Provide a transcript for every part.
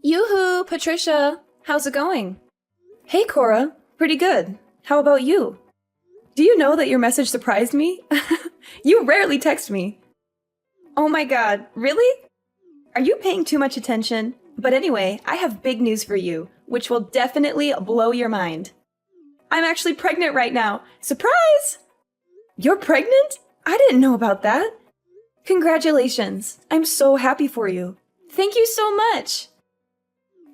Yoo-hoo, Patricia! How's it going? Hey, Cora. Pretty good. How about you? Do you know that your message surprised me? You rarely text me. Oh my god, really? Are you paying too much attention? But anyway, I have big news for you, which will definitely blow your mind. I'm actually pregnant right now. Surprise! You're pregnant? I didn't know about that. Congratulations. I'm so happy for you. Thank you so much.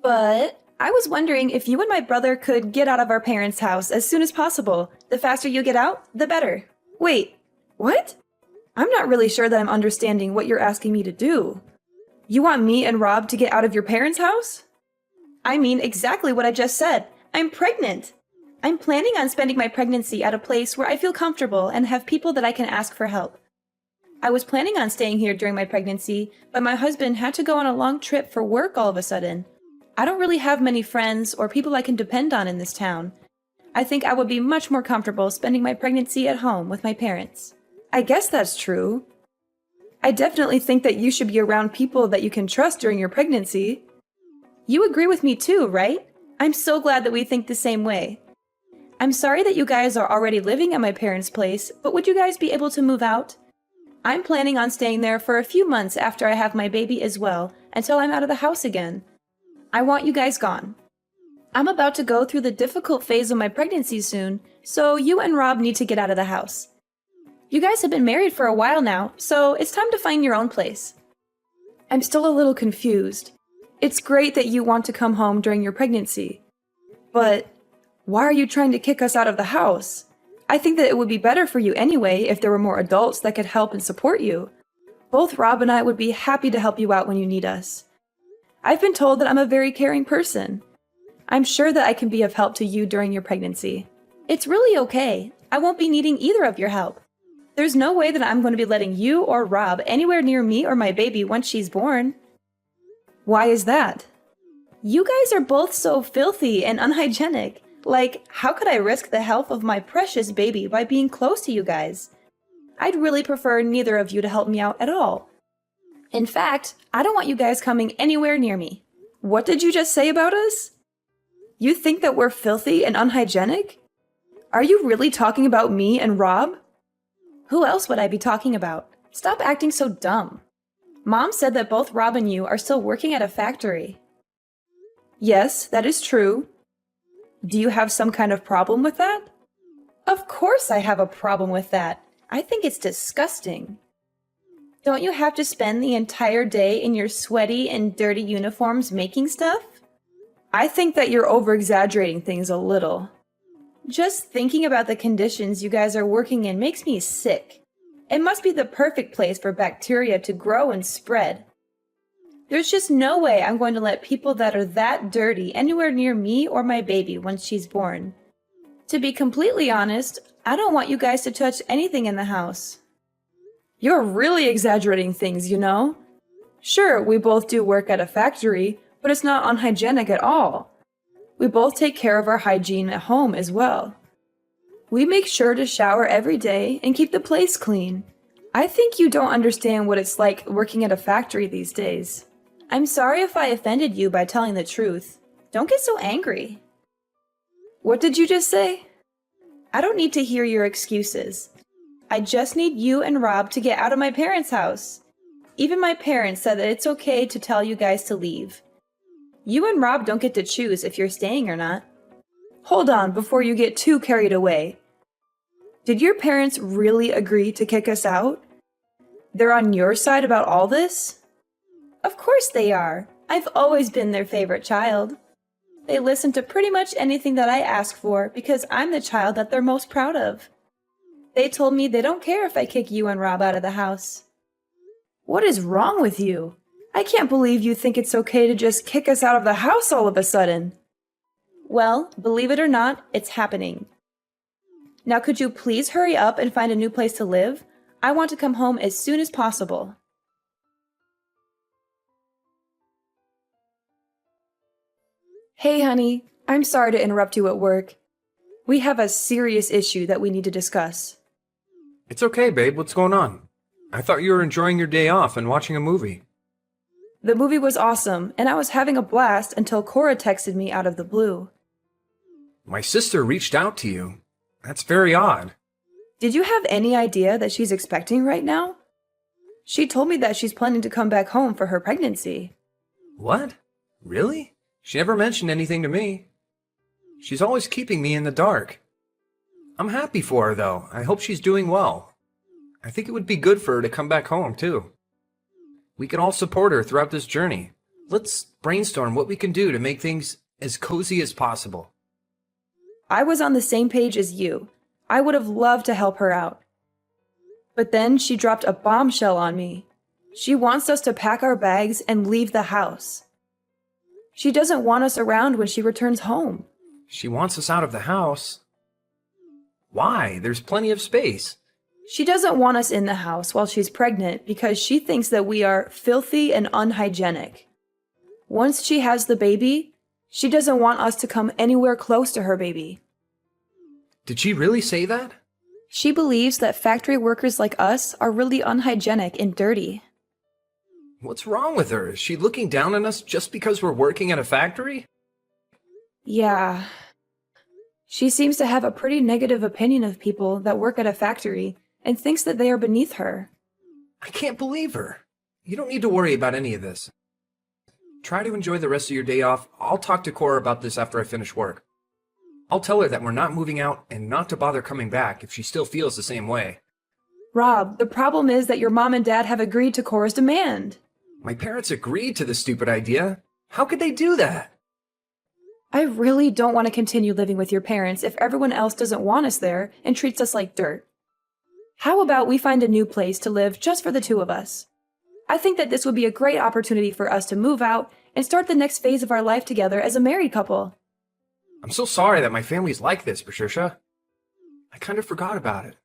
But I was wondering if you and my brother could get out of our parents' house as soon as possible. The faster you get out, the better. Wait, what? I'm not really sure that I'm understanding what you're asking me to do. You want me and Rob to get out of your parents' house? I mean exactly what I just said. I'm pregnant. I'm planning on spending my pregnancy at a place where I feel comfortable and have people that I can ask for help. I was planning on staying here during my pregnancy, but my husband had to go on a long trip for work all of a sudden. I don't really have many friends or people I can depend on in this town. I think I would be much more comfortable spending my pregnancy at home with my parents. I guess that's true. I definitely think that you should be around people that you can trust during your pregnancy. You agree with me too, right? I'm so glad that we think the same way. I'm sorry that you guys are already living at my parents' place, but would you guys be able to move out? I'm planning on staying there for a few months after I have my baby as well, until I'm out of the house again. I want you guys gone. I'm about to go through the difficult phase of my pregnancy soon, so you and Rob need to get out of the house. You guys have been married for a while now, so it's time to find your own place. I'm still a little confused. It's great that you want to come home during your pregnancy. But why are you trying to kick us out of the house? I think that it would be better for you anyway if there were more adults that could help and support you. Both Rob and I would be happy to help you out when you need us. I've been told that I'm a very caring person. I'm sure that I can be of help to you during your pregnancy. It's really okay. I won't be needing either of your help. There's no way that I'm going to be letting you or Rob anywhere near me or my baby once she's born. Why is that? You guys are both so filthy and unhygienic. Like, how could I risk the health of my precious baby by being close to you guys? I'd really prefer neither of you to help me out at all. In fact, I don't want you guys coming anywhere near me. What did you just say about us? You think that we're filthy and unhygienic? Are you really talking about me and Rob? Who else would I be talking about? Stop acting so dumb. Mom said that both Rob and you are still working at a factory. Yes, that is true. Do you have some kind of problem with that? Of course I have a problem with that. I think it's disgusting. Don't you have to spend the entire day in your sweaty and dirty uniforms making stuff? I think that you're over-exaggerating things a little. Just thinking about the conditions you guys are working in makes me sick. It must be the perfect place for bacteria to grow and spread. There's just no way I'm going to let people that are that dirty anywhere near me or my baby once she's born. To be completely honest, I don't want you guys to touch anything in the house. You're really exaggerating things, you know? Sure, we both do work at a factory, but it's not unhygienic at all. We both take care of our hygiene at home as well. We make sure to shower every day and keep the place clean. I think you don't understand what it's like working at a factory these days. I'm sorry if I offended you by telling the truth. Don't get so angry. What did you just say? I don't need to hear your excuses. I just need you and Rob to get out of my parents' house. Even my parents said that it's okay to tell you guys to leave. You and Rob don't get to choose if you're staying or not. Hold on before you get too carried away. Did your parents really agree to kick us out? They're on your side about all this? Of course they are. I've always been their favorite child. They listen to pretty much anything that I ask for because I'm the child that they're most proud of. They told me they don't care if I kick you and Rob out of the house. What is wrong with you? I can't believe you think it's okay to just kick us out of the house all of a sudden. Well, believe it or not, it's happening. Now could you please hurry up and find a new place to live? I want to come home as soon as possible. Hey honey, I'm sorry to interrupt you at work. We have a serious issue that we need to discuss. It's okay, babe. What's going on? I thought you were enjoying your day off and watching a movie. The movie was awesome, and I was having a blast until Cora texted me out of the blue. My sister reached out to you. That's very odd. Did you have any idea that she's expecting right now? She told me that she's planning to come back home for her pregnancy. What? Really? She never mentioned anything to me. She's always keeping me in the dark. I'm happy for her, though. I hope she's doing well. I think it would be good for her to come back home, too. We can all support her throughout this journey. Let's brainstorm what we can do to make things as cozy as possible. I was on the same page as you. I would have loved to help her out. But then she dropped a bombshell on me. She wants us to pack our bags and leave the house. She doesn't want us around when she returns home. She wants us out of the house? Why? There's plenty of space. She doesn't want us in the house while she's pregnant because she thinks that we are filthy and unhygienic. Once she has the baby, she doesn't want us to come anywhere close to her baby. Did she really say that? She believes that factory workers like us are really unhygienic and dirty. What's wrong with her? Is she looking down on us just because we're working at a factory? Yeah. She seems to have a pretty negative opinion of people that work at a factory and thinks that they are beneath her. I can't believe her. You don't need to worry about any of this. Try to enjoy the rest of your day off. I'll talk to Cora about this after I finish work. I'll tell her that we're not moving out and not to bother coming back if she still feels the same way. Rob, the problem is that your mom and dad have agreed to Cora's demand. My parents agreed to this stupid idea. How could they do that? I really don't want to continue living with your parents if everyone else doesn't want us there and treats us like dirt. How about we find a new place to live just for the two of us? I think that this would be a great opportunity for us to move out and start the next phase of our life together as a married couple. I'm so sorry that my family's like this, Patricia. I kind of forgot about it.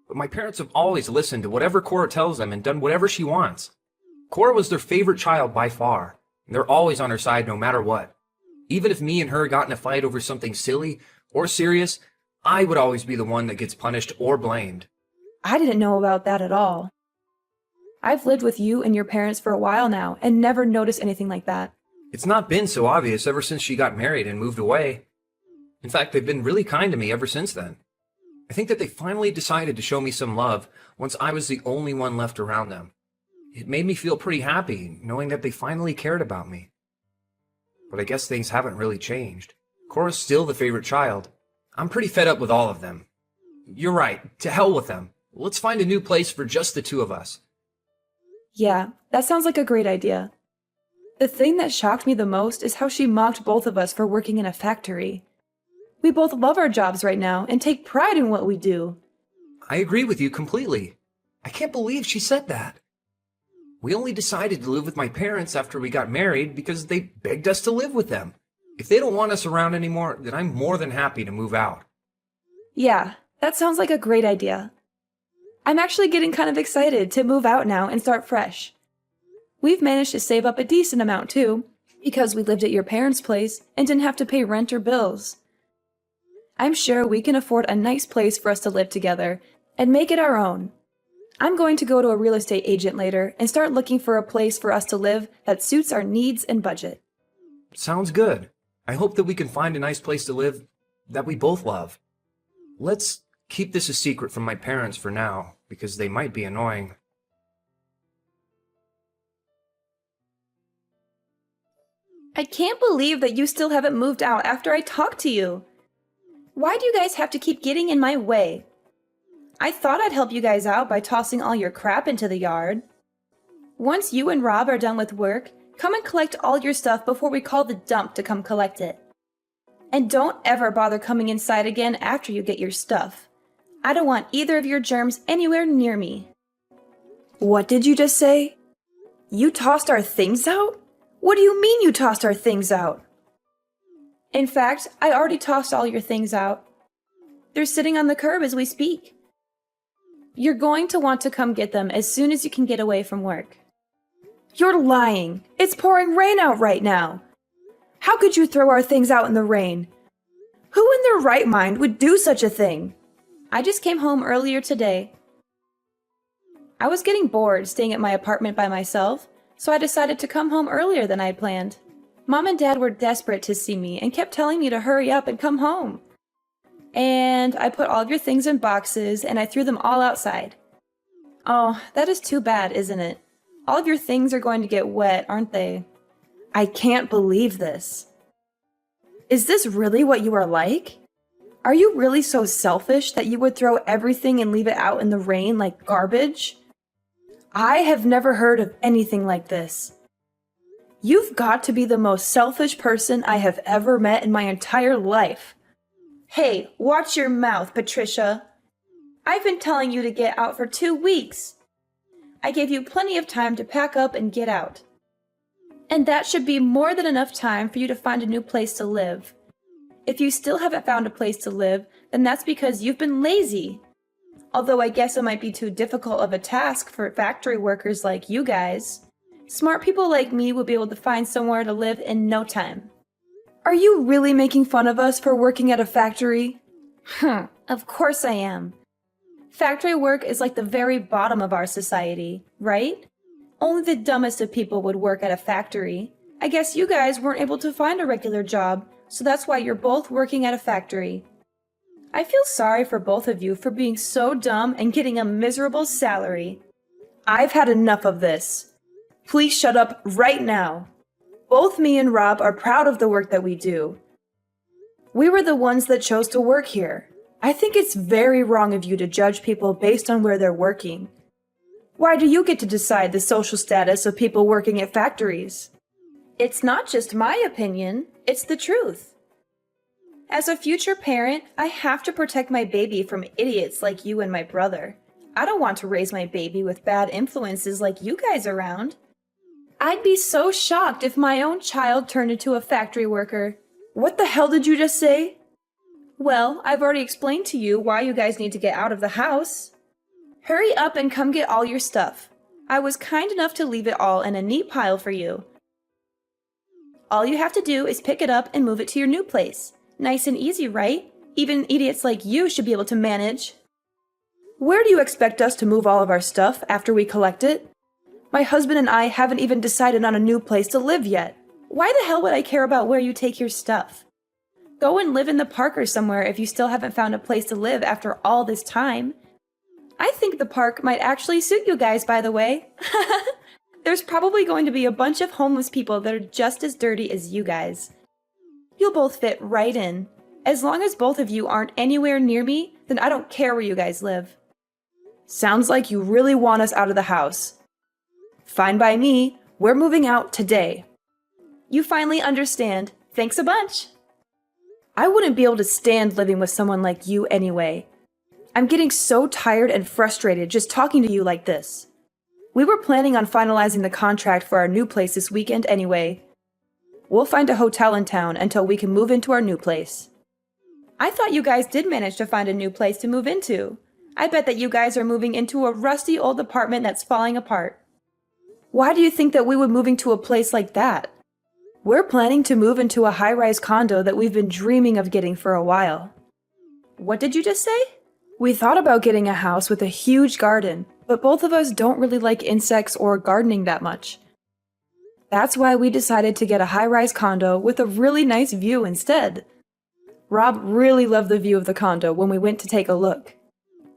But my parents have always listened to whatever Cora tells them and done whatever she wants. Cora was their favorite child by far, and they're always on her side no matter what. Even if me and her got in a fight over something silly or serious, I would always be the one that gets punished or blamed. I didn't know about that at all. I've lived with you and your parents for a while now and never noticed anything like that. It's not been so obvious ever since she got married and moved away. In fact, they've been really kind to me ever since then. I think that they finally decided to show me some love once I was the only one left around them. It made me feel pretty happy knowing that they finally cared about me. But I guess things haven't really changed. Cora's still the favorite child. I'm pretty fed up with all of them. You're right, to hell with them. Let's find a new place for just the two of us. Yeah, that sounds like a great idea. The thing that shocked me the most is how she mocked both of us for working in a factory. We both love our jobs right now and take pride in what we do. I agree with you completely. I can't believe she said that. We only decided to live with my parents after we got married because they begged us to live with them. If they don't want us around anymore, then I'm more than happy to move out. Yeah, that sounds like a great idea. I'm actually getting kind of excited to move out now and start fresh. We've managed to save up a decent amount too, because we lived at your parents' place and didn't have to pay rent or bills. I'm sure we can afford a nice place for us to live together and make it our own. I'm going to go to a real estate agent later and start looking for a place for us to live that suits our needs and budget. Sounds good. I hope that we can find a nice place to live that we both love. Let's keep this a secret from my parents for now, because they might be annoying. I can't believe that you still haven't moved out after I talked to you. Why do you guys have to keep getting in my way? I thought I'd help you guys out by tossing all your crap into the yard. Once you and Rob are done with work, come and collect all your stuff before we call the dump to come collect it. And don't ever bother coming inside again after you get your stuff. I don't want either of your germs anywhere near me. What did you just say? You tossed our things out? What do you mean you tossed our things out? In fact, I already tossed all your things out. They're sitting on the curb as we speak. You're going to want to come get them as soon as you can get away from work. You're lying. It's pouring rain out right now. How could you throw our things out in the rain? Who in their right mind would do such a thing? I just came home earlier today. I was getting bored staying at my apartment by myself, so I decided to come home earlier than I had planned. Mom and Dad were desperate to see me and kept telling me to hurry up and come home. And I put all of your things in boxes and I threw them all outside. Oh, that is too bad, isn't it? All of your things are going to get wet, aren't they? I can't believe this. Is this really what you are like? Are you really so selfish that you would throw everything and leave it out in the rain like garbage? I have never heard of anything like this. You've got to be the most selfish person I have ever met in my entire life. Hey, watch your mouth, Patricia. I've been telling you to get out for 2 weeks. I gave you plenty of time to pack up and get out. And that should be more than enough time for you to find a new place to live. If you still haven't found a place to live, then that's because you've been lazy. Although I guess it might be too difficult of a task for factory workers like you guys. Smart people like me would be able to find somewhere to live in no time. Are you really making fun of us for working at a factory? Of course I am. Factory work is like the very bottom of our society, right? Only the dumbest of people would work at a factory. I guess you guys weren't able to find a regular job, so that's why you're both working at a factory. I feel sorry for both of you for being so dumb and getting a miserable salary. I've had enough of this. Please shut up right now. Both me and Rob are proud of the work that we do. We were the ones that chose to work here. I think it's very wrong of you to judge people based on where they're working. Why do you get to decide the social status of people working at factories? It's not just my opinion, it's the truth. As a future parent, I have to protect my baby from idiots like you and my brother. I don't want to raise my baby with bad influences like you guys around. I'd be so shocked if my own child turned into a factory worker. What the hell did you just say? Well, I've already explained to you why you guys need to get out of the house. Hurry up and come get all your stuff. I was kind enough to leave it all in a neat pile for you. All you have to do is pick it up and move it to your new place. Nice and easy, right? Even idiots like you should be able to manage. Where do you expect us to move all of our stuff after we collect it? My husband and I haven't even decided on a new place to live yet. Why the hell would I care about where you take your stuff? Go and live in the park or somewhere if you still haven't found a place to live after all this time. I think the park might actually suit you guys, by the way. There's probably going to be a bunch of homeless people that are just as dirty as you guys. You'll both fit right in. As long as both of you aren't anywhere near me, then I don't care where you guys live. Sounds like you really want us out of the house. Fine by me. We're moving out today. You finally understand. Thanks a bunch. I wouldn't be able to stand living with someone like you anyway. I'm getting so tired and frustrated just talking to you like this. We were planning on finalizing the contract for our new place this weekend anyway. We'll find a hotel in town until we can move into our new place. I thought you guys did manage to find a new place to move into. I bet that you guys are moving into a rusty old apartment that's falling apart. Why do you think that we would move into a place like that? We're planning to move into a high-rise condo that we've been dreaming of getting for a while. What did you just say? We thought about getting a house with a huge garden, but both of us don't really like insects or gardening that much. That's why we decided to get a high-rise condo with a really nice view instead. Rob really loved the view of the condo when we went to take a look.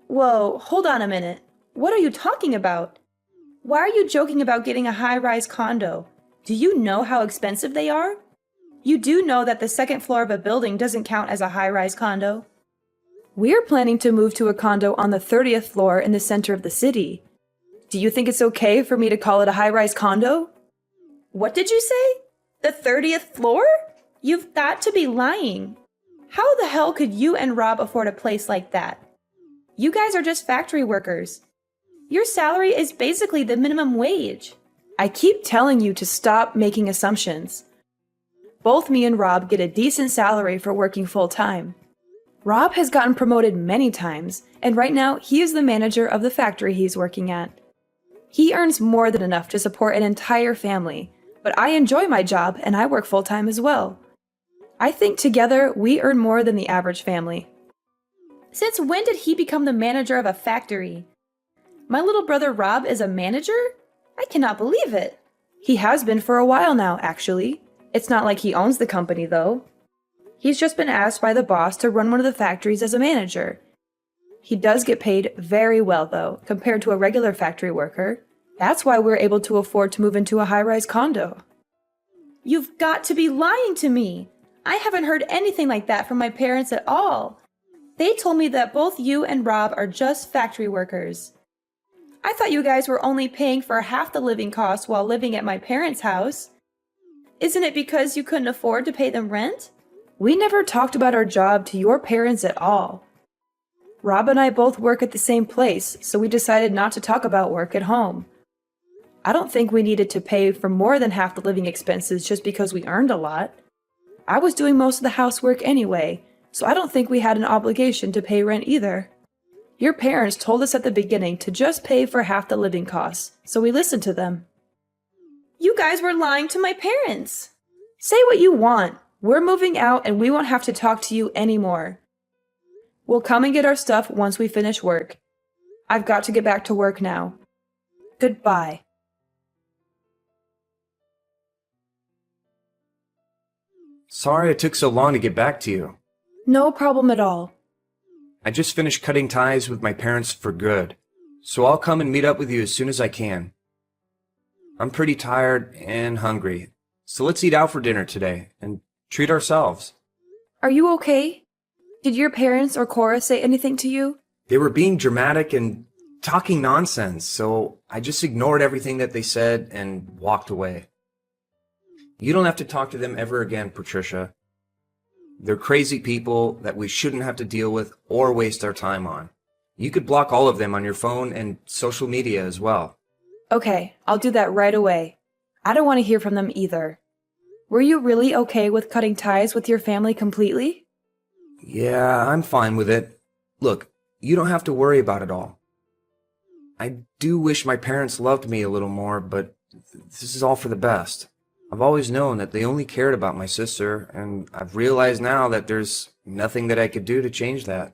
Whoa, hold on a minute. What are you talking about? Why are you joking about getting a high-rise condo? Do you know how expensive they are? You do know that the second floor of a building doesn't count as a high-rise condo. We're planning to move to a condo on the 30th floor in the center of the city. Do you think it's okay for me to call it a high-rise condo? What did you say? The 30th floor? You've got to be lying. How the hell could you and Rob afford a place like that? You guys are just factory workers. Your salary is basically the minimum wage. I keep telling you to stop making assumptions. Both me and Rob get a decent salary for working full-time. Rob has gotten promoted many times, and right now he is the manager of the factory he's working at. He earns more than enough to support an entire family, but I enjoy my job and I work full-time as well. I think together we earn more than the average family. Since when did he become the manager of a factory? My little brother Rob is a manager? I cannot believe it. He has been for a while now, actually. It's not like he owns the company, though. He's just been asked by the boss to run one of the factories as a manager. He does get paid very well, though, compared to a regular factory worker. That's why we're able to afford to move into a high-rise condo. You've got to be lying to me! I haven't heard anything like that from my parents at all. They told me that both you and Rob are just factory workers. I thought you guys were only paying for half the living costs while living at my parents' house. Isn't it because you couldn't afford to pay them rent? We never talked about our job to your parents at all. Rob and I both work at the same place, so we decided not to talk about work at home. I don't think we needed to pay for more than half the living expenses just because we earned a lot. I was doing most of the housework anyway, so I don't think we had an obligation to pay rent either. Your parents told us at the beginning to just pay for half the living costs, so we listened to them. You guys were lying to my parents! Say what you want. We're moving out and we won't have to talk to you anymore. We'll come and get our stuff once we finish work. I've got to get back to work now. Goodbye. Sorry it took so long to get back to you. No problem at all. I just finished cutting ties with my parents for good, so I'll come and meet up with you as soon as I can. I'm pretty tired and hungry, so let's eat out for dinner today and treat ourselves. Are you okay? Did your parents or Cora say anything to you? They were being dramatic and talking nonsense, so I just ignored everything that they said and walked away. You don't have to talk to them ever again, Patricia. They're crazy people that we shouldn't have to deal with or waste our time on. You could block all of them on your phone and social media as well. Okay, I'll do that right away. I don't want to hear from them either. Were you really okay with cutting ties with your family completely? Yeah, I'm fine with it. Look, you don't have to worry about it all. I do wish my parents loved me a little more, but this is all for the best. I've always known that they only cared about my sister, and I've realized now that there's nothing that I could do to change that.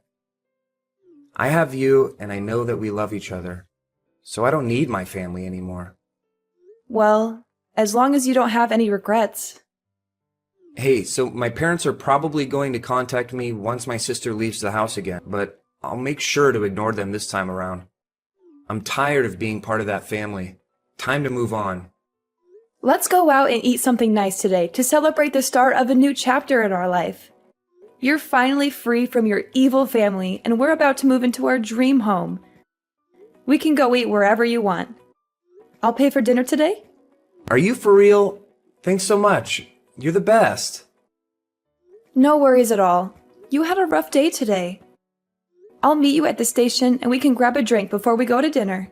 I have you, and I know that we love each other, so I don't need my family anymore. Well, as long as you don't have any regrets. Hey, so my parents are probably going to contact me once my sister leaves the house again, but I'll make sure to ignore them this time around. I'm tired of being part of that family. Time to move on. Let's go out and eat something nice today to celebrate the start of a new chapter in our life. You're finally free from your evil family, and we're about to move into our dream home. We can go eat wherever you want. I'll pay for dinner today. Are you for real? Thanks so much. You're the best. No worries at all. You had a rough day today. I'll meet you at the station and we can grab a drink before we go to dinner.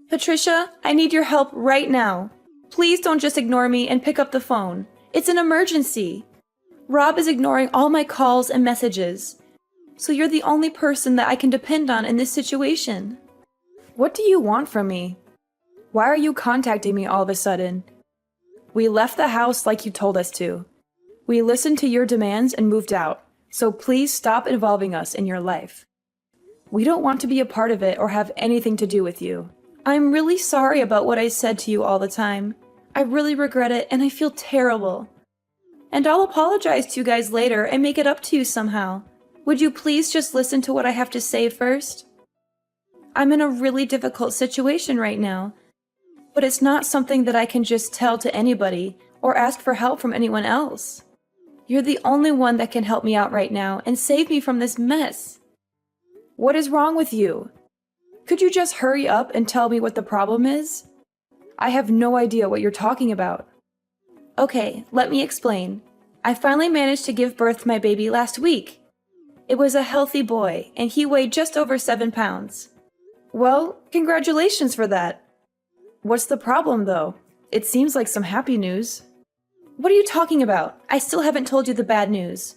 Patricia, I need your help right now. Please don't just ignore me and pick up the phone. It's an emergency. Rob is ignoring all my calls and messages. So you're the only person that I can depend on in this situation. What do you want from me? Why are you contacting me all of a sudden? We left the house like you told us to. We listened to your demands and moved out. So please stop involving us in your life. We don't want to be a part of it or have anything to do with you. I'm really sorry about what I said to you all the time. I really regret it and I feel terrible. And I'll apologize to you guys later and make it up to you somehow. Would you please just listen to what I have to say first? I'm in a really difficult situation right now, but it's not something that I can just tell to anybody or ask for help from anyone else. You're the only one that can help me out right now and save me from this mess. What is wrong with you? Could you just hurry up and tell me what the problem is? I have no idea what you're talking about. Okay, let me explain. I finally managed to give birth to my baby last week. It was a healthy boy, and he weighed just over 7 pounds. Well, congratulations for that. What's the problem, though? It seems like some happy news. What are you talking about? I still haven't told you the bad news.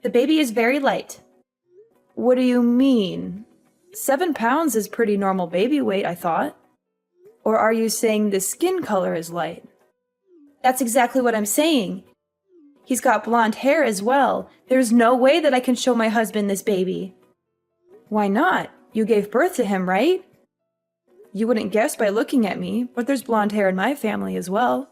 The baby is very light. What do you mean? 7 pounds is pretty normal baby weight, I thought. Or are you saying the skin color is light? That's exactly what I'm saying. He's got blonde hair as well. There's no way that I can show my husband this baby. Why not? You gave birth to him, right? You wouldn't guess by looking at me, but there's blonde hair in my family as well.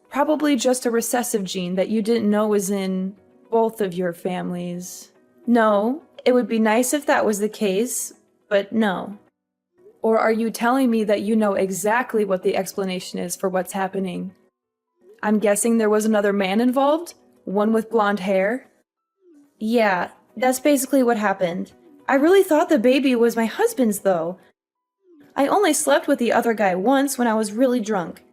Probably just a recessive gene that you didn't know was in both of your families. No, it would be nice if that was the case, but no. Or are you telling me that you know exactly what the explanation is for what's happening? I'm guessing there was another man involved? One with blonde hair? Yeah, that's basically what happened. I really thought the baby was my husband's, though. I only slept with the other guy once when I was really drunk.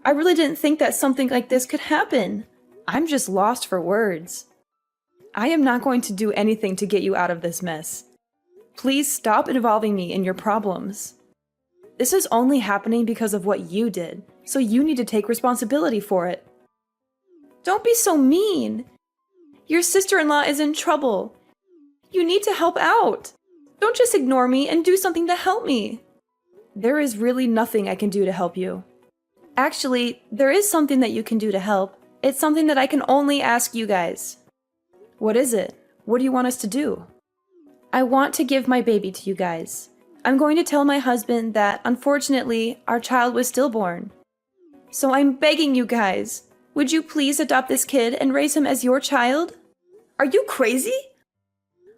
I really didn't think that something like this could happen. I'm just lost for words. I am not going to do anything to get you out of this mess. Please stop involving me in your problems. This is only happening because of what you did, so you need to take responsibility for it. Don't be so mean. Your sister-in-law is in trouble. You need to help out. Don't just ignore me and do something to help me. There is really nothing I can do to help you. Actually, there is something that you can do to help. It's something that I can only ask you guys. What is it? What do you want us to do? I want to give my baby to you guys. I'm going to tell my husband that, unfortunately, our child was stillborn. So I'm begging you guys, would you please adopt this kid and raise him as your child? Are you crazy?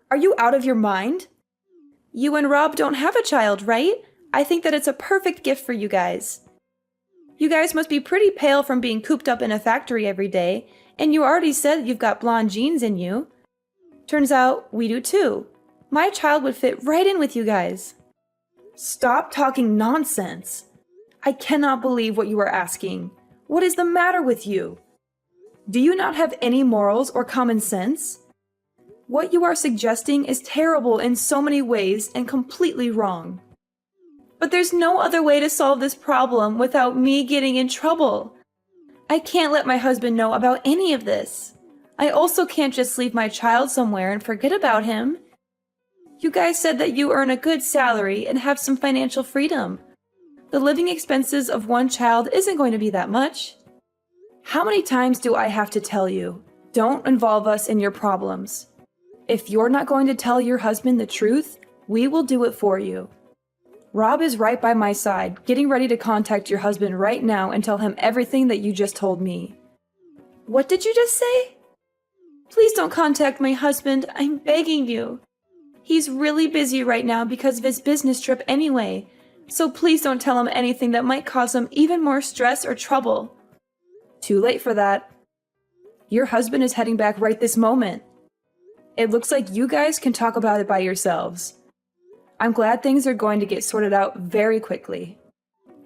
Are you out of your mind? You and Rob don't have a child, right? I think that it's a perfect gift for you guys. You guys must be pretty pale from being cooped up in a factory every day, and you already said you've got blonde genes in you. Turns out we do too. My child would fit right in with you guys. Stop talking nonsense. I cannot believe what you are asking. What is the matter with you? Do you not have any morals or common sense? What you are suggesting is terrible in so many ways and completely wrong. But there's no other way to solve this problem without me getting in trouble. I can't let my husband know about any of this. I also can't just leave my child somewhere and forget about him. You guys said that you earn a good salary and have some financial freedom. The living expenses of one child isn't going to be that much. How many times do I have to tell you? Don't involve us in your problems. If you're not going to tell your husband the truth, we will do it for you. Rob is right by my side, getting ready to contact your husband right now and tell him everything that you just told me. What did you just say? Please don't contact my husband, I'm begging you. He's really busy right now because of his business trip anyway, so please don't tell him anything that might cause him even more stress or trouble. Too late for that. Your husband is heading back right this moment. It looks like you guys can talk about it by yourselves. I'm glad things are going to get sorted out very quickly.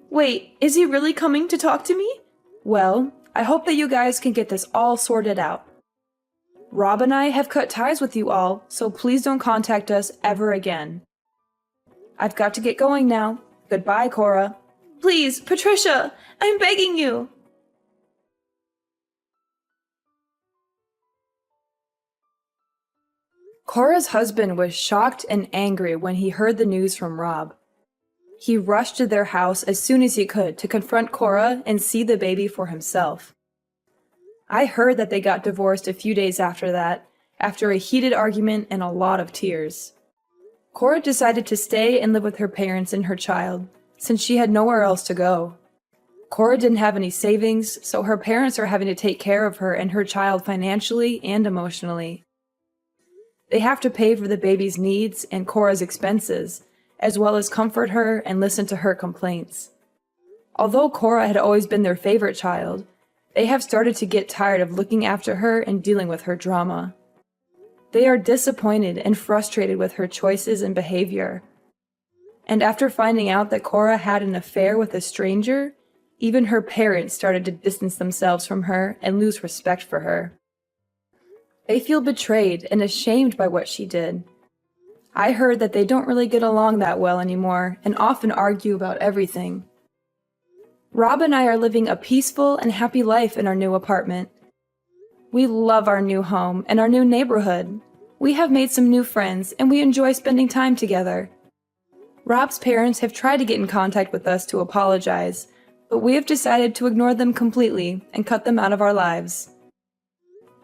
Wait, is he really coming to talk to me? Well, I hope that you guys can get this all sorted out. Rob and I have cut ties with you all, so please don't contact us ever again. I've got to get going now. Goodbye, Cora. Please, Patricia, I'm begging you. Cora's husband was shocked and angry when he heard the news from Rob. He rushed to their house as soon as he could to confront Cora and see the baby for himself. I heard that they got divorced a few days after that, after a heated argument and a lot of tears. Cora decided to stay and live with her parents and her child, since she had nowhere else to go. Cora didn't have any savings, so her parents are having to take care of her and her child financially and emotionally. They have to pay for the baby's needs and Cora's expenses, as well as comfort her and listen to her complaints. Although Cora had always been their favorite child, they have started to get tired of looking after her and dealing with her drama. They are disappointed and frustrated with her choices and behavior. And after finding out that Cora had an affair with a stranger, even her parents started to distance themselves from her and lose respect for her. They feel betrayed and ashamed by what she did. I heard that they don't really get along that well anymore and often argue about everything. Rob and I are living a peaceful and happy life in our new apartment. We love our new home and our new neighborhood. We have made some new friends and we enjoy spending time together. Rob's parents have tried to get in contact with us to apologize, but we have decided to ignore them completely and cut them out of our lives.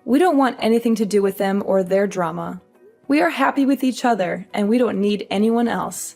We don't want anything to do with them or their drama. We are happy with each other, and we don't need anyone else.